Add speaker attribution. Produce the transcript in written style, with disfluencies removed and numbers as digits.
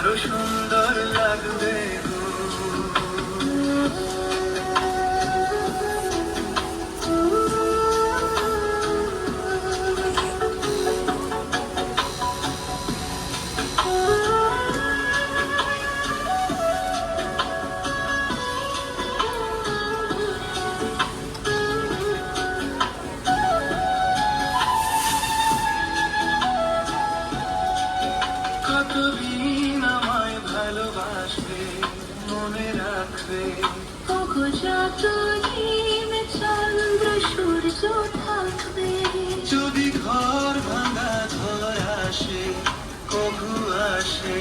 Speaker 1: আরো সুন্দর লাগবে গো। কতদিন আমায় ভালোবাসবে, মনে রাখবে।
Speaker 2: ওগো যতদিন চন্দ্র সূর্য থাকবে,
Speaker 1: যদি ঘর ভাঙা ঝড় আসে, কভু আসে